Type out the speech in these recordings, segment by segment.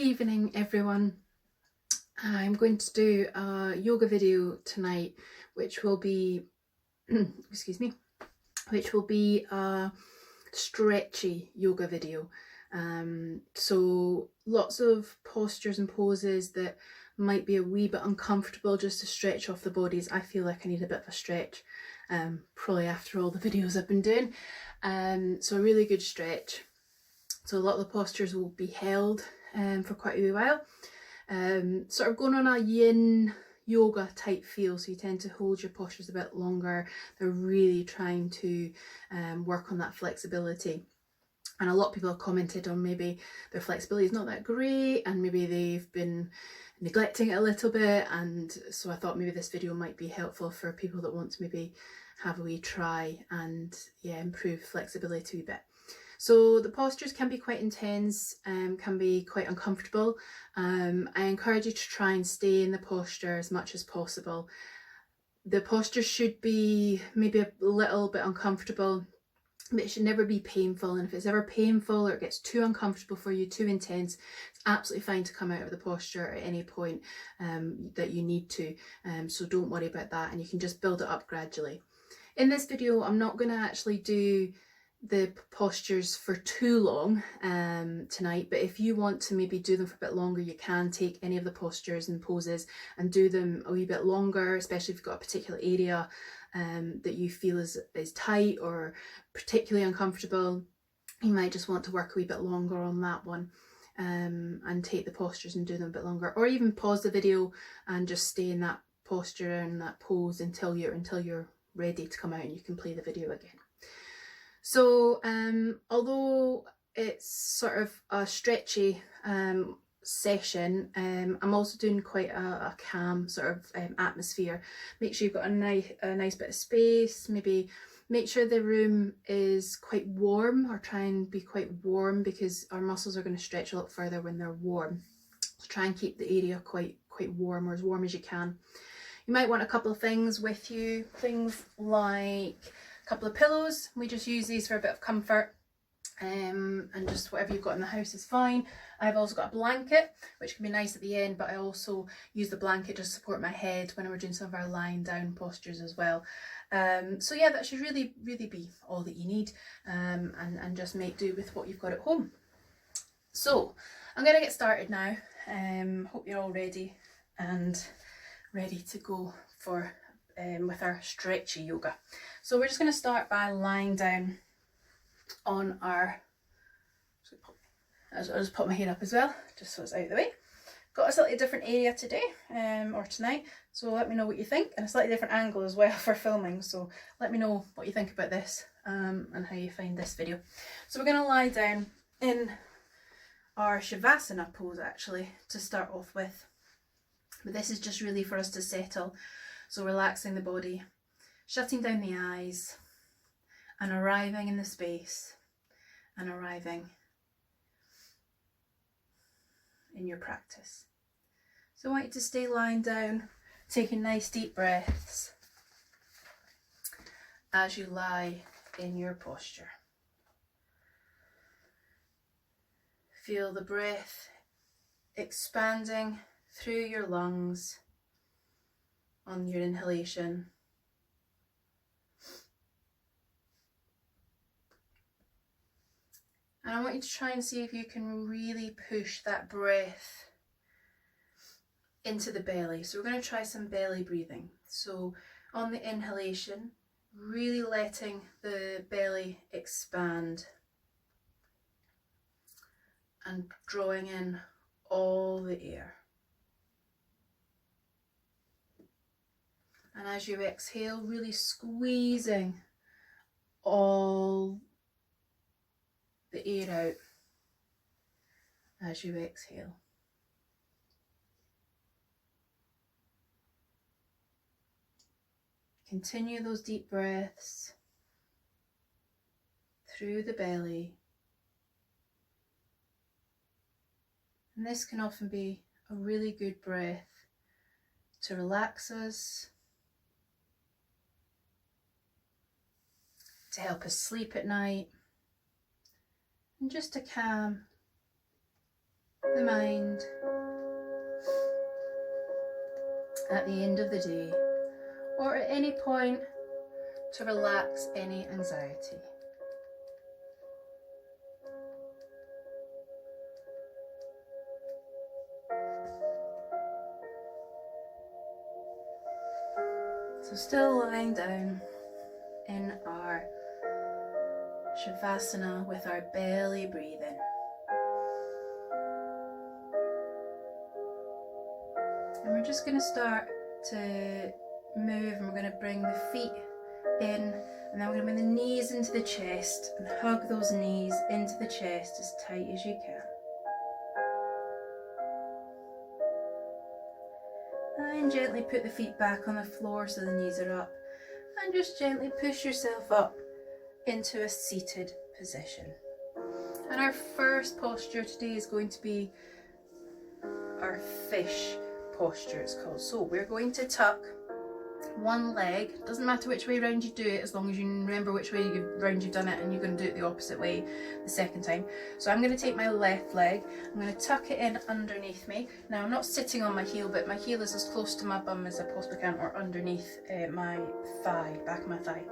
evening everyone. I'm going to do a yoga video tonight which will be excuse me, which will be a stretchy yoga video. So lots of postures and poses that might be a wee bit uncomfortable just to stretch off the bodies. I feel like I need a bit of a stretch, probably after all the videos I've been doing. So a really good stretch. So a lot of the postures will be held for quite a wee while. Sort of going on a yin yoga type feel, so you tend to hold your postures a bit longer. They're really trying to work on that flexibility, and a lot of people have commented on maybe their flexibility is not that great and maybe they've been neglecting it a little bit, and so I thought maybe this video might be helpful for people that want to maybe have a wee try and improve flexibility a wee bit. So the postures can be quite intense, can be quite uncomfortable. I encourage you to try and stay in the posture as much as possible. The posture should be maybe a little bit uncomfortable, but it should never be painful. And if it's ever painful or it gets too uncomfortable for you, too intense, it's absolutely fine to come out of the posture at any point that you need to. So don't worry about that, and you can just build it up gradually. In this video, I'm not going to actually do the postures for too long tonight, but if you want to maybe do them for a bit longer, you can take any of the postures and poses and do them a wee bit longer, especially if you've got a particular area that you feel is tight or particularly uncomfortable. You might just want to work a wee bit longer on that one, and take the postures and do them a bit longer, or even pause the video and just stay in that posture and that pose until you're ready to come out and you can play the video again. So although it's sort of a stretchy session, I'm also doing quite a calm sort of atmosphere. Make sure you've got a nice bit of space. Maybe make sure the room is quite warm, or try and be quite warm, because our muscles are going to stretch a lot further when they're warm. So try and keep the area quite warm, or as warm as you can. You might want a couple of things with you, things like couple of pillows. We just use these for a bit of comfort, and just whatever you've got in the house is fine. I've also got a blanket, which can be nice at the end, but I also use the blanket to support my head when we're doing some of our lying down postures as well. So yeah, that should really be all that you need, and just make do with what you've got at home. So I'm going to get started now. Hope you're all ready to go for with our stretchy yoga. So we're just going to start by lying down on our, I'll just pop my hair up as well, just so it's out of the way. Got a slightly different area today, or tonight, so let me know what you think, and a slightly different angle as well for filming, so let me know what you think about this, and how you find this video. So we're going to lie down in our Shavasana pose actually to start off with, but this is just really for us to settle. So relaxing the body, shutting down the eyes, and arriving in the space, and arriving in your practice. So I want you to stay lying down, taking nice deep breaths as you lie in your posture. Feel the breath expanding through your lungs on your inhalation, and I want you to try and see if you can really push that breath into the belly. So we're going to try some belly breathing. So on the inhalation, really letting the belly expand and drawing in all the air. And as you exhale, really squeezing all the air out as you exhale. Continue those deep breaths through the belly. And this can often be a really good breath to relax us, to help us sleep at night, and just to calm the mind at the end of the day, or at any point to relax any anxiety. So still lying down in our Shavasana with our belly breathing. And we're just going to start to move, and we're going to bring the feet in, and then we're going to bring the knees into the chest and hug those knees into the chest as tight as you can. And gently put the feet back on the floor so the knees are up, and just gently push yourself up into a seated position. And our first posture today is going to be our fish posture, it's called. So we're going to tuck one leg, doesn't matter which way round you do it, as long as you remember which way round you've done it, and you're going to do it the opposite way the second time. So I'm going to take my left leg, I'm going to tuck it in underneath me. Now I'm not sitting on my heel, but my heel is as close to my bum as I possibly can, or underneath my thigh, back of my thigh.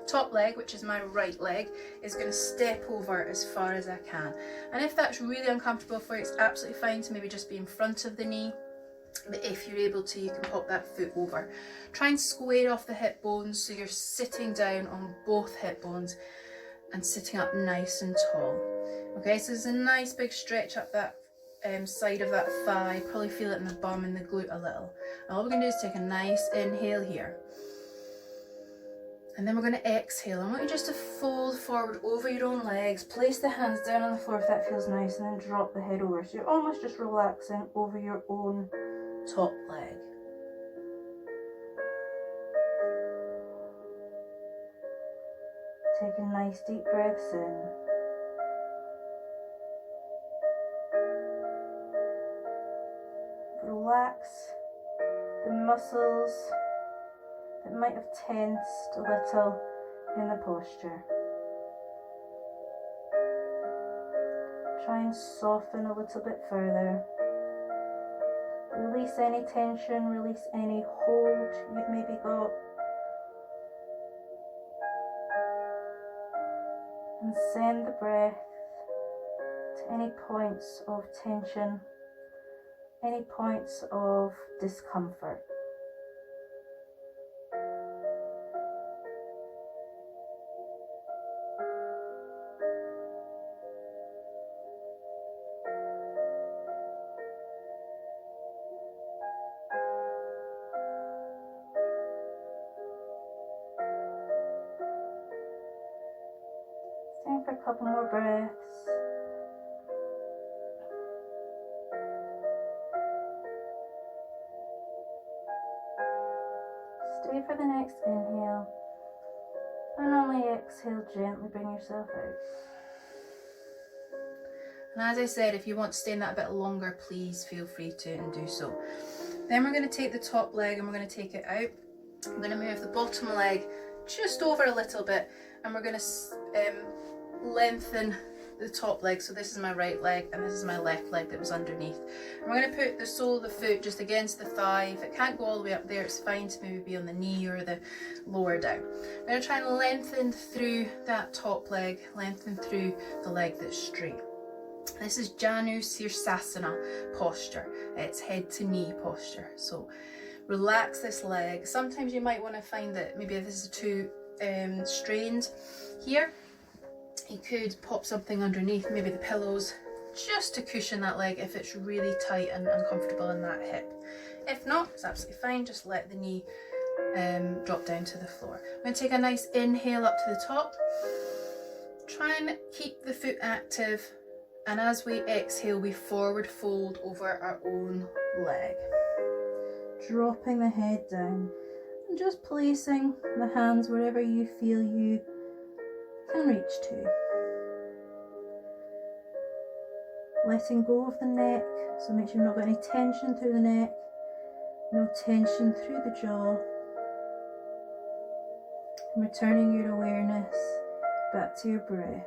Top leg, which is my right leg, is going to step over as far as I can. And if that's really uncomfortable for you, it's absolutely fine to maybe just be in front of the knee. But if you're able to, you can pop that foot over. Try and square off the hip bones so you're sitting down on both hip bones and sitting up nice and tall. Okay, so there's a nice big stretch up that side of that thigh. Probably feel it in the bum and the glute a little. And all we're going to do is take a nice inhale here. And then we're going to exhale. I want you just to fold forward over your own legs. Place the hands down on the floor if that feels nice, and then drop the head over. So you're almost just relaxing over your own top leg. Taking nice deep breaths in. Relax the muscles that might have tensed a little in the posture. Try and soften a little bit further. Release any tension, release any hold you've maybe got. And send the breath to any points of tension, any points of discomfort. Stay for a couple more breaths. Stay for the next inhale, and only exhale, gently bring yourself out. And as I said, if you want to stay in that a bit longer, please feel free to and do so. Then we're going to take the top leg and we're going to take it out. I'm going to move the bottom leg just over a little bit, and we're going to lengthen the top leg. So this is my right leg and this is my left leg that was underneath. And we're going to put the sole of the foot just against the thigh. If it can't go all the way up there, it's fine to maybe be on the knee or the lower down. I'm going to try and lengthen through that top leg, lengthen through the leg that's straight. This is Janu Sirsasana posture. It's head to knee posture. So relax this leg. Sometimes you might want to find that maybe if this is too strained here, you could pop something underneath, maybe the pillows, just to cushion that leg if it's really tight and uncomfortable in that hip. If not, it's absolutely fine. Just let the knee drop down to the floor. I'm going to take a nice inhale up to the top. Try and keep the foot active, and as we exhale, we forward fold over our own leg. Dropping the head down and just placing the hands wherever you feel you can reach to. Letting go of the neck, so make sure you've not got any tension through the neck, no tension through the jaw. And returning your awareness back to your breath.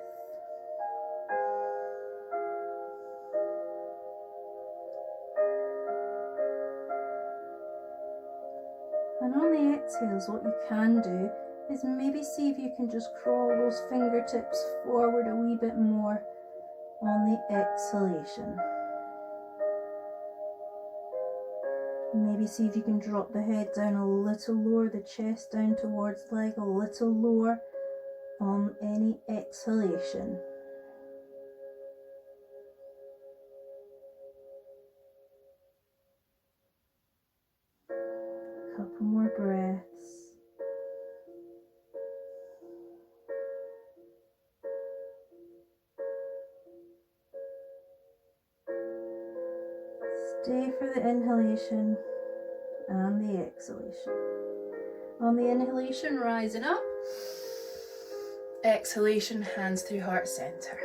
And on the exhales, what you can do is maybe see if you can just crawl those fingertips forward a wee bit more on the exhalation. Maybe see if you can drop the head down a little lower, the chest down towards the leg a little lower on any exhalation. A couple more breaths. Stay for the inhalation and the exhalation. On the inhalation, rising up. Exhalation, hands through heart center.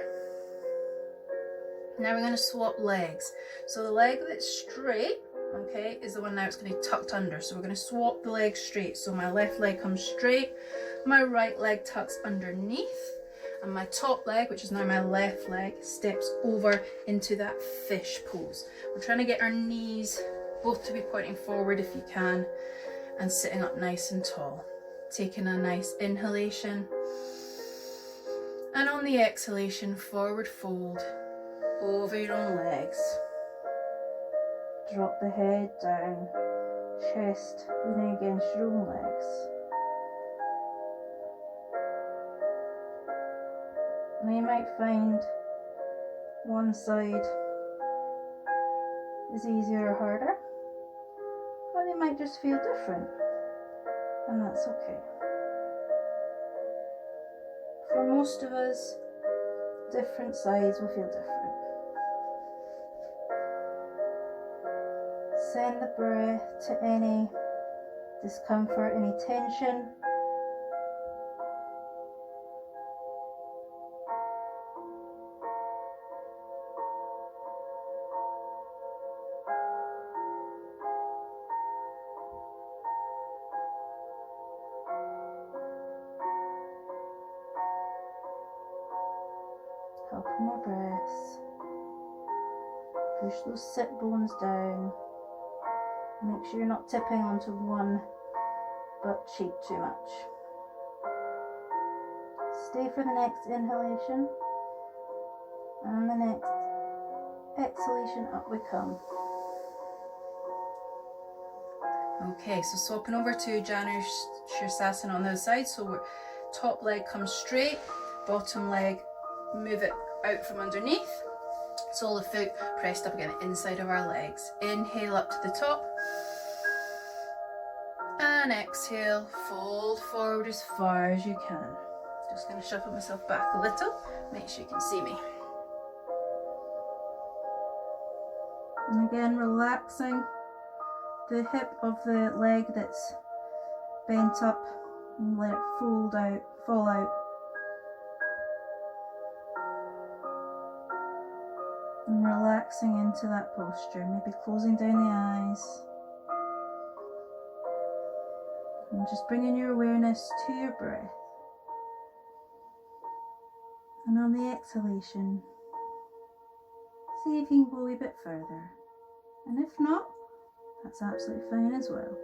Now we're going to swap legs. So the leg that's straight, okay, is the one now it's going to be tucked under. So we're going to swap the legs straight. So my left leg comes straight, my right leg tucks underneath, and my top leg, which is now my left leg, steps over into that fish pose. We're trying to get our knees both to be pointing forward if you can, and sitting up nice and tall. Taking a nice inhalation, and on the exhalation, forward fold over your own legs. Drop the head down, chest leaning against your own legs. Now you might find one side is easier or harder, or they might just feel different, and that's okay. For most of us, different sides will feel different. Send the breath to any discomfort, any tension. Couple more breaths. Push those sit bones down. Make sure you're not tipping onto one butt cheek too much. Stay for the next inhalation, and the next exhalation, up we come. Okay, so swapping over to Janu Shirsasana on the other side. So we're, top leg comes straight, bottom leg, move it out from underneath. Sole of the foot pressed up against the inside of our legs. Inhale up to the top. And exhale, fold forward as far as you can. Just going to shuffle myself back a little, make sure you can see me. And again, relaxing the hip of the leg that's bent up, and let it fold out, fall out. And relaxing into that posture, maybe closing down the eyes. And just bringing your awareness to your breath. And on the exhalation, see if you can go a wee bit further. And if not, that's absolutely fine as well.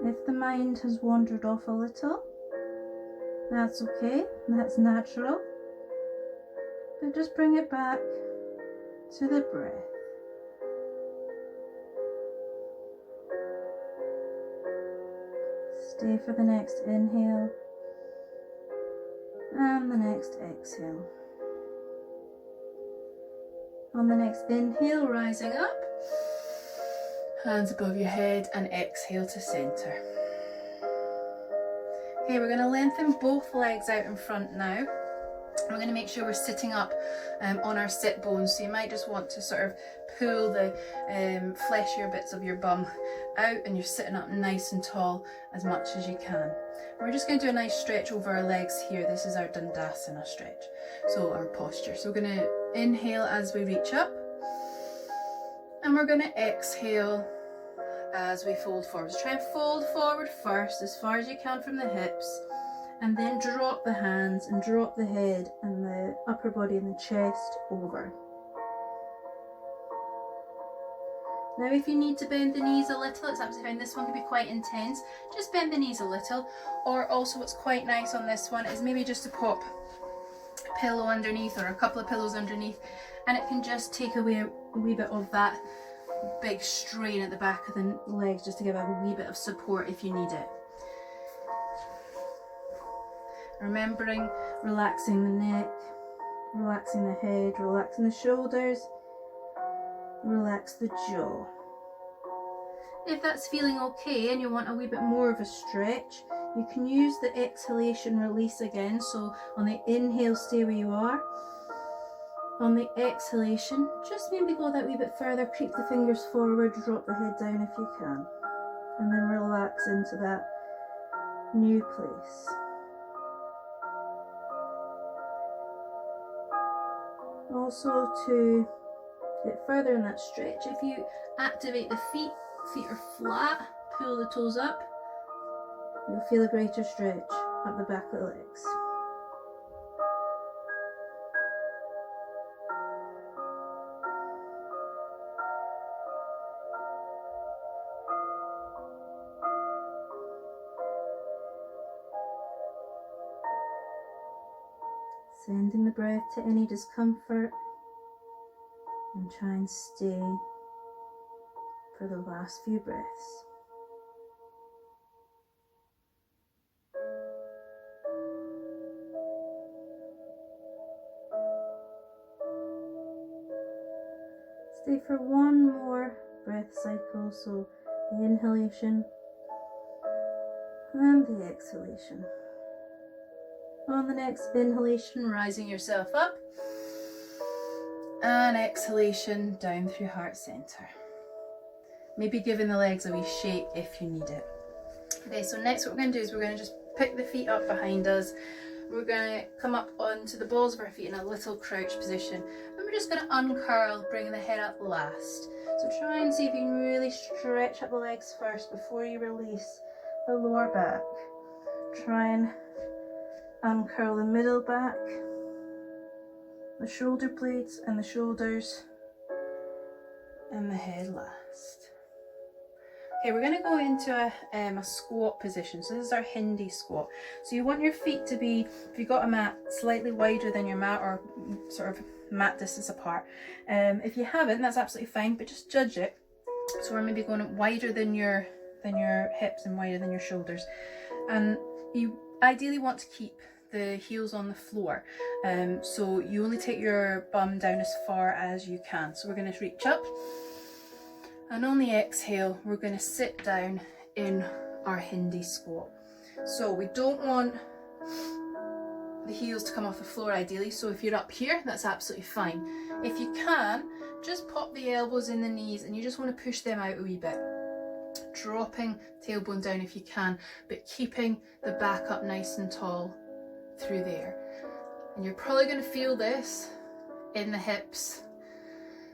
If the mind has wandered off a little, that's okay, that's natural. But just bring it back to the breath. Stay for the next inhale and the next exhale. On the next inhale, rising up. Hands above your head, and exhale to center. Okay, we're going to lengthen both legs out in front now. We're going to make sure we're sitting up on our sit bones. So you might just want to sort of pull the fleshier bits of your bum out, and you're sitting up nice and tall as much as you can. We're just going to do a nice stretch over our legs here. This is our Dandasana stretch, so our posture. So we're going to inhale as we reach up. And we're going to exhale as we fold forward. So try and fold forward first as far as you can from the hips, and then drop the hands and drop the head and the upper body and the chest over. Now if you need to bend the knees a little, it's absolutely fine. This one can be quite intense. Just bend the knees a little. Or also what's quite nice on this one is maybe just to pop a pillow underneath or a couple of pillows underneath, and it can just take away a wee bit of that big strain at the back of the legs, just to give a wee bit of support if you need it. Remembering relaxing the neck, relaxing the head, relaxing the shoulders, relax the jaw. If that's feeling okay and you want a wee bit more of a stretch, you can use the exhalation release again. So on the inhale, stay where you are. On the exhalation, just maybe go that wee bit further, creep the fingers forward, drop the head down if you can, and then relax into that new place. Also, to get further in that stretch, if you activate the feet are flat, pull the toes up, you'll feel a greater stretch up the back of the legs. Sending the breath to any discomfort, and try and stay for the last few breaths. Stay for one more breath cycle, so the inhalation and the exhalation. On the next inhalation, rising yourself up, and exhalation down through heart center. Maybe giving the legs a wee shake if you need it. Okay, so next what we're going to do is we're going to just pick the feet up behind us. We're going to come up onto the balls of our feet in a little crouch position, and we're just going to uncurl, bringing the head up last. So try and see if you can really stretch up the legs first before you release the lower back. Try and uncurl the middle back, the shoulder blades and the shoulders, and the head last. Okay, we're going to go into a squat position. So this is our Hindi squat. So you want your feet to be, if you've got a mat, slightly wider than your mat, or sort of mat distance apart. If you haven't, that's absolutely fine, but just judge it. So we're maybe going wider than your hips and wider than your shoulders. And you ideally want to keep the heels on the floor. So you only take your bum down as far as you can. So we're going to reach up. And on the exhale, we're going to sit down in our Hindi squat. So we don't want the heels to come off the floor ideally. So if you're up here, that's absolutely fine. If you can, just pop the elbows in the knees and you just want to push them out a wee bit. Dropping tailbone down if you can, but keeping the back up nice and tall through there. And you're probably going to feel this in the hips,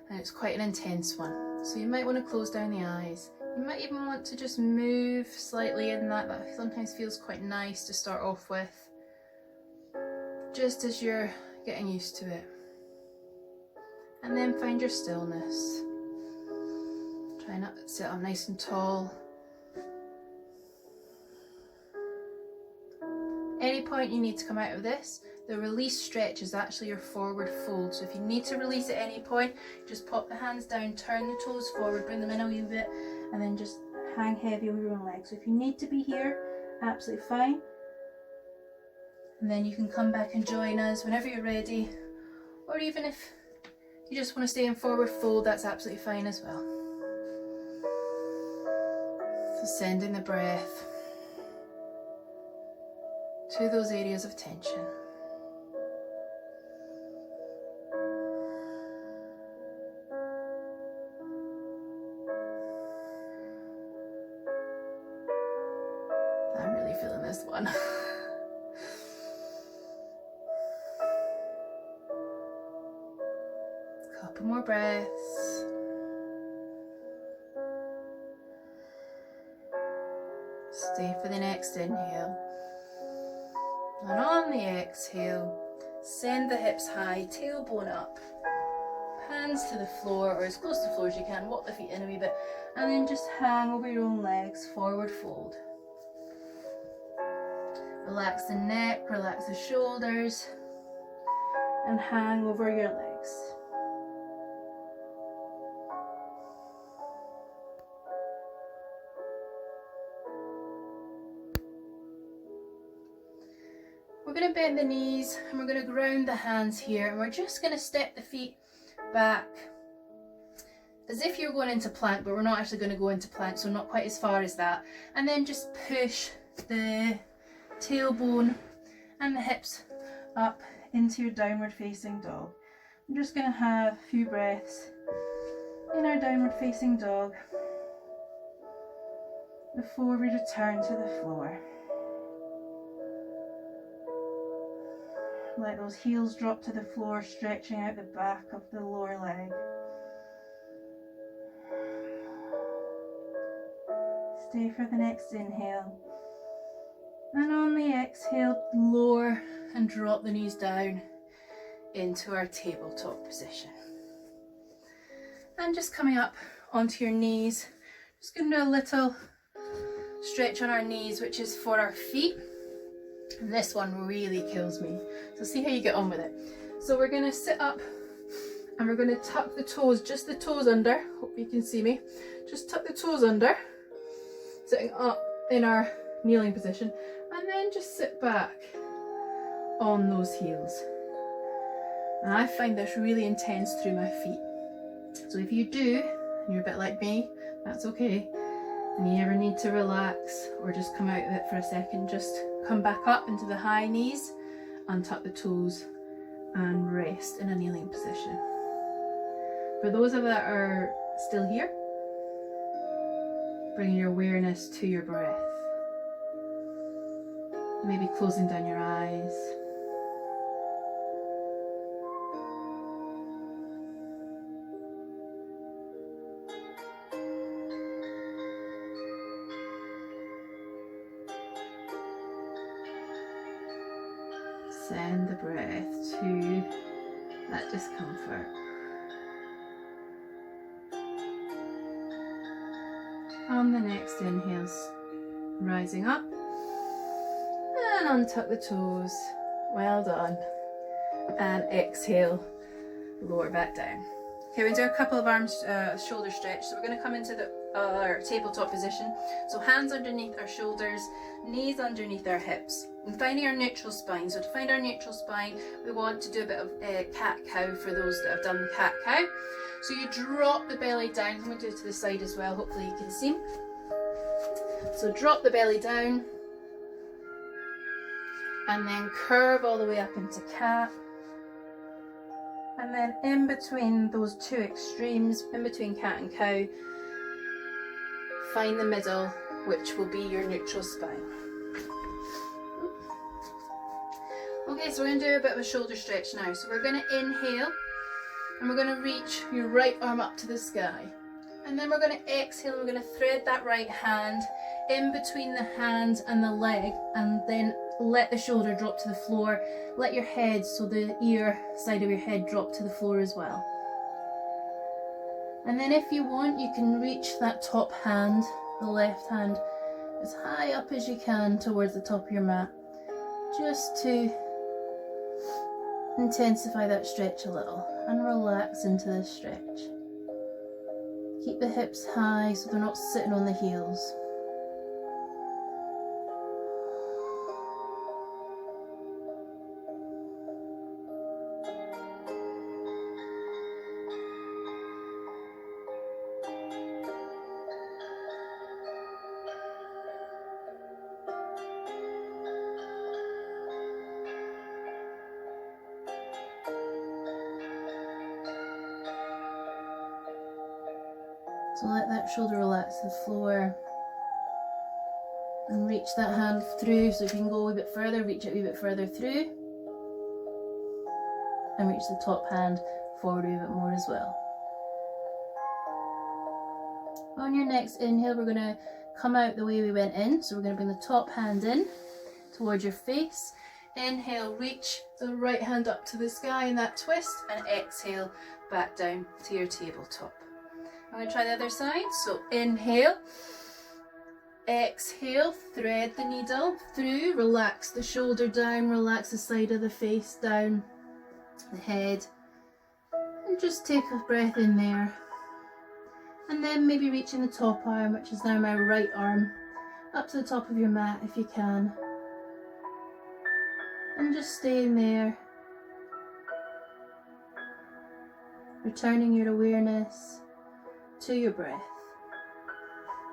and it's quite an intense one. So you might want to close down the eyes. You might even want to just move slightly in that. That sometimes feels quite nice to start off with, just as you're getting used to it. And then find your stillness. Try not to sit up nice and tall. Any point you need to come out of this, the release stretch is actually your forward fold. So if you need to release at any point, just pop the hands down, turn the toes forward, bring them in a wee bit, and then just hang heavy over your own legs. So if you need to be here, absolutely fine. And then you can come back and join us whenever you're ready. Or even if you just want to stay in forward fold, that's absolutely fine as well. So sending the breath to those areas of tension. I'm really feeling this one. Couple more breaths. Stay for the next inhale. And on the exhale, send the hips high, tailbone up, hands to the floor or as close to the floor as you can, walk the feet in a wee bit, and then just hang over your own legs, forward fold. Relax the neck, relax the shoulders, and hang over your legs. We're going to bend the knees and we're going to ground the hands here, and we're just going to step the feet back as if you're going into plank, but we're not actually going to go into plank, so not quite as far as that. And then just push the tailbone and the hips up into your downward facing dog. I'm just going to have a few breaths in our downward facing dog before we return to the floor. Let those heels drop to the floor, stretching out the back of the lower leg. Stay for the next inhale. And on the exhale, lower and drop the knees down into our tabletop position. And just coming up onto your knees, just going to do a little stretch on our knees, which is for our feet. And this one really kills me. So see how you get on with it. So we're going to sit up and we're going to tuck the toes, just the toes under. Hope you can see me. Just tuck the toes under, sitting up in our kneeling position, and then just sit back on those heels. And I find this really intense through my feet. So if you do, and you're a bit like me, that's okay. And you ever need to relax or just come out of it for a second, just come back up into the high knees, untuck the toes and rest in a kneeling position. For those of that are still here, bring your awareness to your breath. Maybe closing down your eyes. Send the breath to that discomfort. On the next inhale, rising up and untuck the toes. Well done. And exhale, lower back down. Okay, we're going to do a couple of arms, shoulder stretch. So we're going to come into our tabletop position. So hands underneath our shoulders, knees underneath our hips. And finding our neutral spine. So to find our neutral spine, we want to do a bit of cat-cow for those that have done the cat-cow. So you drop the belly down. I'm going to do it to the side as well, hopefully you can see. So drop the belly down and then curve all the way up into cat. And then in between those two extremes, in between cat and cow, find the middle, which will be your neutral spine. Okay, so we're going to do a bit of a shoulder stretch now. So we're going to inhale and we're going to reach your right arm up to the sky. And then we're going to exhale and we're going to thread that right hand in between the hand and the leg, and then let the shoulder drop to the floor. Let your head, so the ear side of your head, drop to the floor as well. And then if you want, you can reach that top hand, the left hand, as high up as you can towards the top of your mat, just to intensify that stretch a little and relax into this stretch. Keep the hips high so they're not sitting on the heels. So let that shoulder relax to the floor and reach that hand through. So if you can go a wee bit further, reach it a wee bit further through and reach the top hand forward a wee bit more as well. On your next inhale, we're going to come out the way we went in. So we're going to bring the top hand in towards your face. Inhale, reach the right hand up to the sky in that twist, and exhale back down to your tabletop. I'm going to try the other side. So inhale, exhale, thread the needle through, relax the shoulder down, relax the side of the face down, the head, and just take a breath in there. And then maybe reaching the top arm, which is now my right arm, up to the top of your mat if you can. And just staying there, returning your awareness to your breath.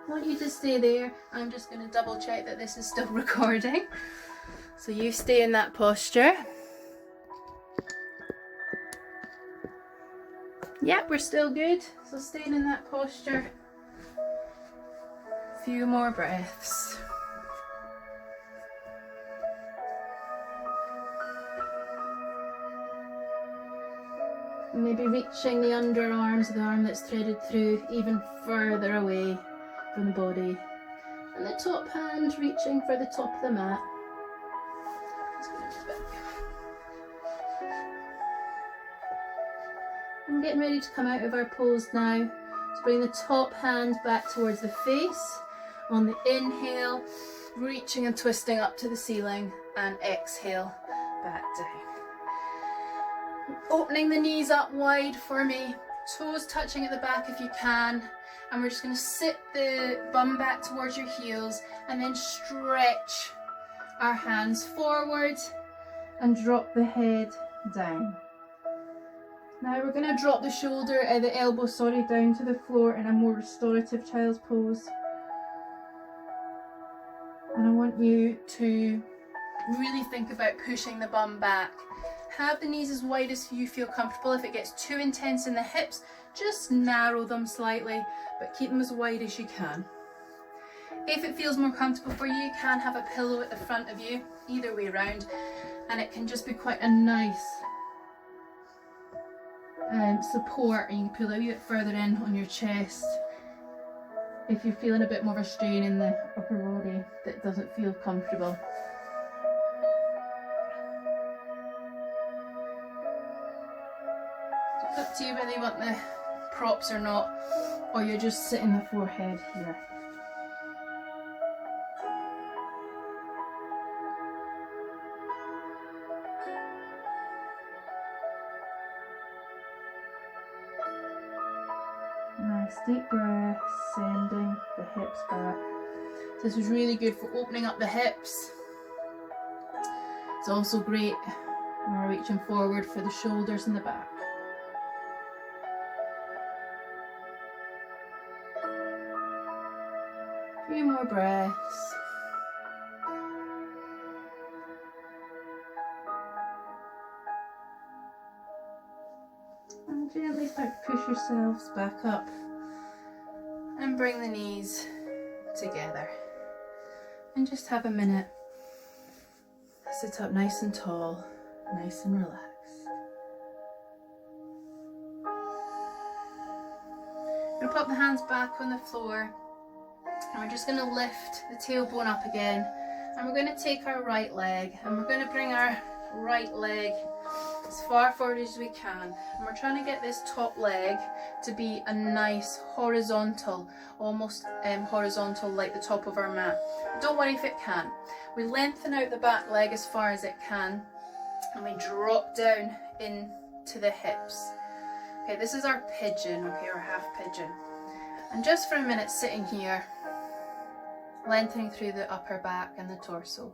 I want you to stay there. I'm just going to double check that this is still recording. So you stay in that posture. Yep, we're still good. So staying in that posture. A few more breaths. Maybe reaching the underarms of the arm that's threaded through even further away from the body. And the top hand reaching for the top of the mat. Just gonna move it. I'm getting ready to come out of our pose now. So bring the top hand back towards the face. On the inhale, reaching and twisting up to the ceiling, and exhale back down. Opening the knees up wide for me, toes touching at the back if you can, and we're just going to sit the bum back towards your heels and then stretch our hands forward and drop the head down. Now we're going to drop the the elbow down to the floor in a more restorative child's pose. And I want you to really think about pushing the bum back. Have the knees as wide as you feel comfortable. If it gets too intense in the hips, just narrow them slightly, but keep them as wide as you can. If it feels more comfortable for you, you can have a pillow at the front of you, either way around, and it can just be quite a nice support, and you can pull a wee bit further in on your chest if you're feeling a bit more of a strain in the upper body that doesn't feel comfortable. It's up to you whether you want the props or not, or you're just sitting the forehead here. Nice deep breath, sending the hips back. So this is really good for opening up the hips. It's also great when we're reaching forward for the shoulders and the back. A few more breaths. And gently start to push yourselves back up and bring the knees together. And just have a minute. Sit up nice and tall, nice and relaxed. I'm going to pop the hands back on the floor, and we're just going to lift the tailbone up again, and we're going to take our right leg and we're going to bring our right leg as far forward as we can, and we're trying to get this top leg to be a nice horizontal, almost horizontal like the top of our mat. Don't worry if it can't. We lengthen out the back leg as far as it can, and we drop down into the hips. Okay, this is our pigeon, okay, or half pigeon. And just for a minute sitting here, lengthening through the upper back and the torso.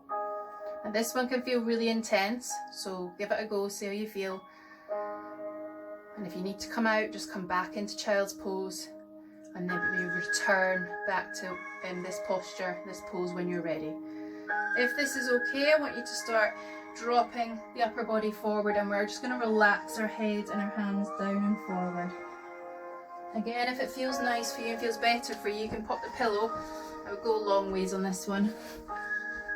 And this one can feel really intense, so give it a go, see how you feel. And if you need to come out, just come back into child's pose, and then we return back to this posture, this pose when you're ready. If this is okay, I want you to start dropping the upper body forward, and we're just going to relax our head and our hands down and forward. Again, if it feels nice for you and feels better for you, you can pop the pillow. I would go a long ways on this one.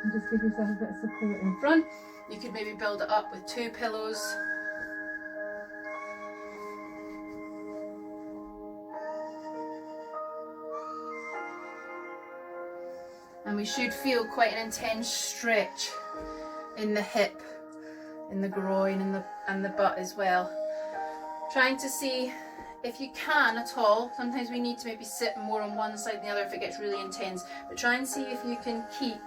And just give yourself a bit of support in front. You could maybe build it up with 2 pillows. And we should feel quite an intense stretch in the hip, in the groin, and the butt as well. Trying to see if you can at all. Sometimes we need to maybe sit more on one side than the other if it gets really intense, but try and see if you can keep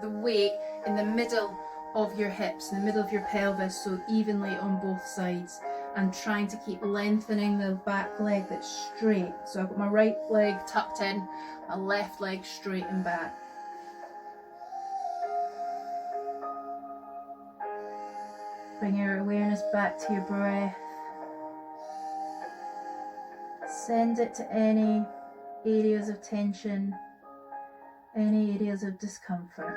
the weight in the middle of your hips, in the middle of your pelvis, so evenly on both sides, and trying to keep lengthening the back leg that's straight. So I've got my right leg tucked in, my left leg straight and back. Bring your awareness back to your breath. Send it to any areas of tension, any areas of discomfort.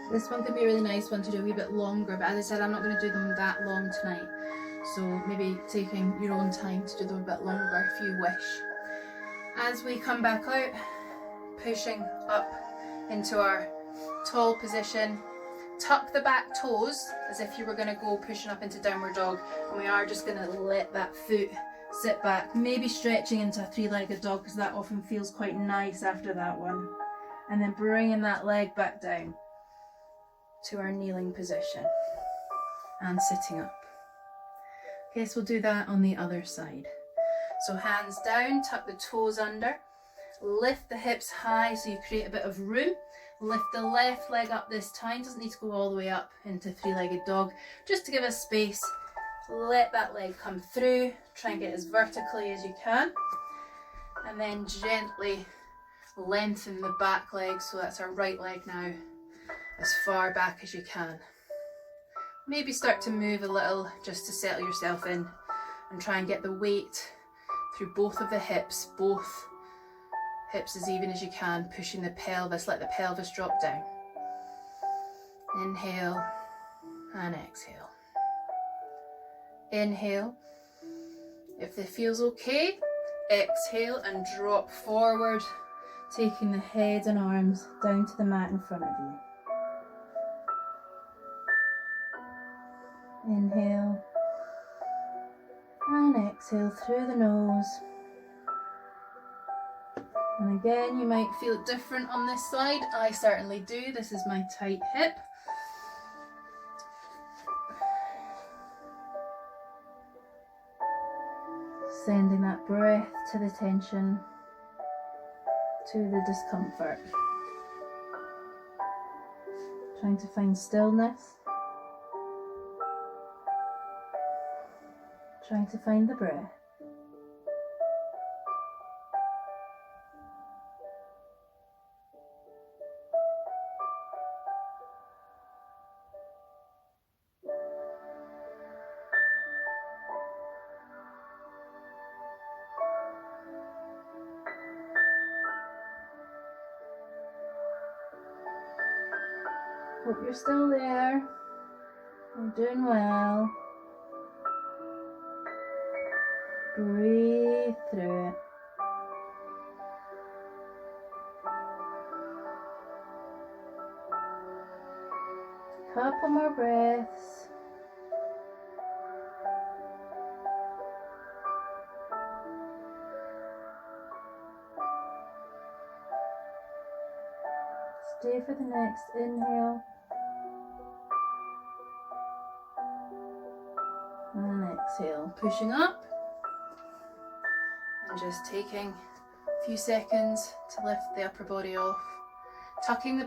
This one could be a really nice one to do a wee bit longer, but as I said, I'm not going to do them that long tonight. So maybe taking your own time to do them a bit longer if you wish. As we come back out, pushing up into our tall position, tuck the back toes as if you were going to go pushing up into downward dog, and we are just going to let that foot sit back, maybe stretching into a three-legged dog because that often feels quite nice after that one. And then bringing that leg back down to our kneeling position and sitting up. Okay, so we'll do that on the other side. So hands down, tuck the toes under, lift the hips high so you create a bit of room. Lift the left leg up this time, doesn't need to go all the way up into three-legged dog, just to give us space. Let that leg come through, try and get as vertically as you can, and then gently lengthen the back leg, so that's our right leg now, as far back as you can. Maybe start to move a little just to settle yourself in and try and get the weight through both of the hips, both hips as even as you can, pushing the pelvis, let the pelvis drop down. Inhale and exhale. Inhale. If it feels okay, exhale and drop forward, taking the head and arms down to the mat in front of you. Inhale and exhale through the nose. And again, you might feel it different on this side. I certainly do. This is my tight hip. Sending that breath to the tension, to the discomfort. Trying to find stillness. Trying to find the breath. Hope you're still there. You're doing well. Breathe through it. Couple more breaths. Stay for the next inhale. And exhale. Pushing up. And just taking a few seconds to lift the upper body off. Tucking the